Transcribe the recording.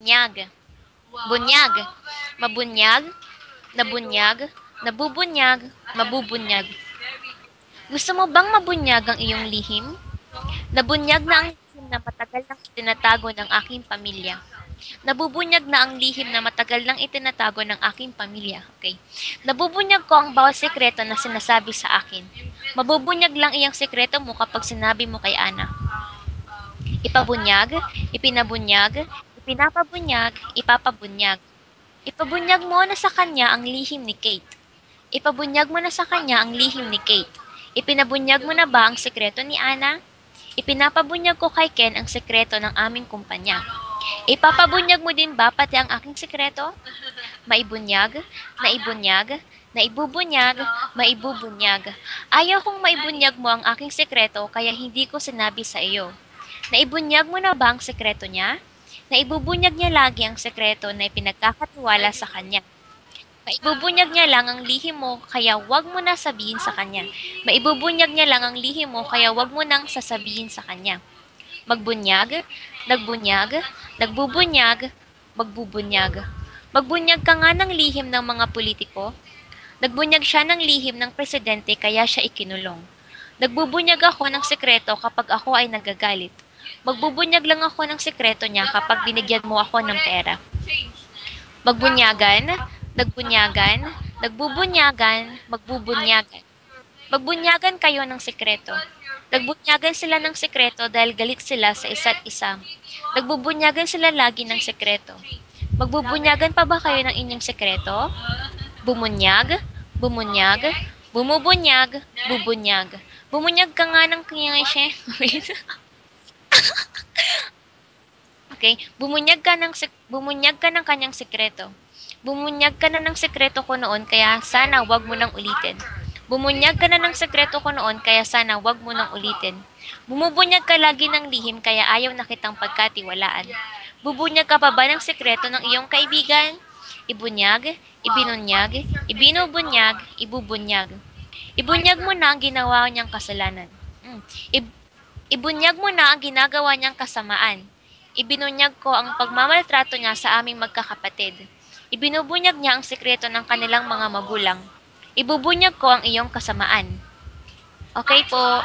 Nyag. Bunyag. Mabunyag. Nabunyag. Nabubunyag. Mabubunyag. Gusto mo bang mabunyag ang iyong lihim? Nabunyag na ang lihim na matagal nang itinatago ng aking pamilya. Nabubunyag na ang lihim na matagal nang itinatago ng aking pamilya. Okay. Nabubunyag ko ang bawat sekreto na sinasabi sa akin. Mabubunyag lang iyang sekreto mo kapag sinabi mo kay Ana. Ipabunyag, ipinabunyag, ipinapabunyag, ipapabunyag. Ipabunyag mo na sa kanya ang lihim ni Kate. Ipabunyag mo na sa kanya ang lihim ni Kate. Ipinabunyag mo na ba ang sekreto ni Ana? Ipinapabunyag ko kay Ken ang sekreto ng aming kumpanya. Ipapabunyag mo din ba pati ang aking sekreto? Maibunyag, naibunyag, naibubunyag, maibubunyag. Ayaw kong maibunyag mo ang aking sekreto kaya hindi ko sinabi sa iyo. Naibunyag mo na ba ang sekreto niya? Naibubunyag niya lagi ang sekreto na ipinagkakatiwala sa kanya. Maibubunyag niya lang ang lihim mo kaya wag mo na sabihin sa kanya. Maibubunyag niya lang ang lihim mo kaya wag mo nang sasabihin sa kanya. Magbunyag, nagbunyag, nagbubunyag, magbubunyag. Magbunyag ka nga ng lihim ng mga politiko. Nagbunyag siya ng lihim ng presidente kaya siya ikinulong. Nagbubunyag ako ng sekreto kapag ako ay nagagalit. Magbubunyag lang ako ng sekreto niya kapag binigyan mo ako ng pera. Magbunyagan, nagbunyagan, nagbubunyagan, magbubunyagan. Magbunyagan kayo ng sekreto. Nagbunyagan sila ng sekreto dahil galit sila sa isa't isa. Nagbubunyagan sila lagi ng sekreto. Magbubunyagan pa ba kayo ng inyong sekreto? Bumunyag, bumunyag, bumubunyag, bubunyag. Bumunyag ka nga ng kanyang Okay, bumunyag ka ng kanyang sekreto. Bumunyag ka na ng sekreto ko noon kaya sana wag mo nang ulitin. Bumunyag ka na ng sekreto ko noon kaya sana wag mo nang ulitin. Bumubunyag ka lagi ng lihim kaya ayaw na kitang pagkatiwalaan. Bubunyag ka pa ba ng sekreto ng iyong kaibigan? Ibunyag, ibinunyag, ibinubunyag, ibubunyag. Ibunyag mo na ang ginawa niyang kasalanan. Ibunyag mo na ang ginagawa niyang kasamaan. Ibinunyag ko ang pagmamaltrato niya sa aming magkakapatid. Ibinubunyag niya ang sekreto ng kanilang mga magulang. Ibubunyag ko ang iyong kasamaan. Okay po.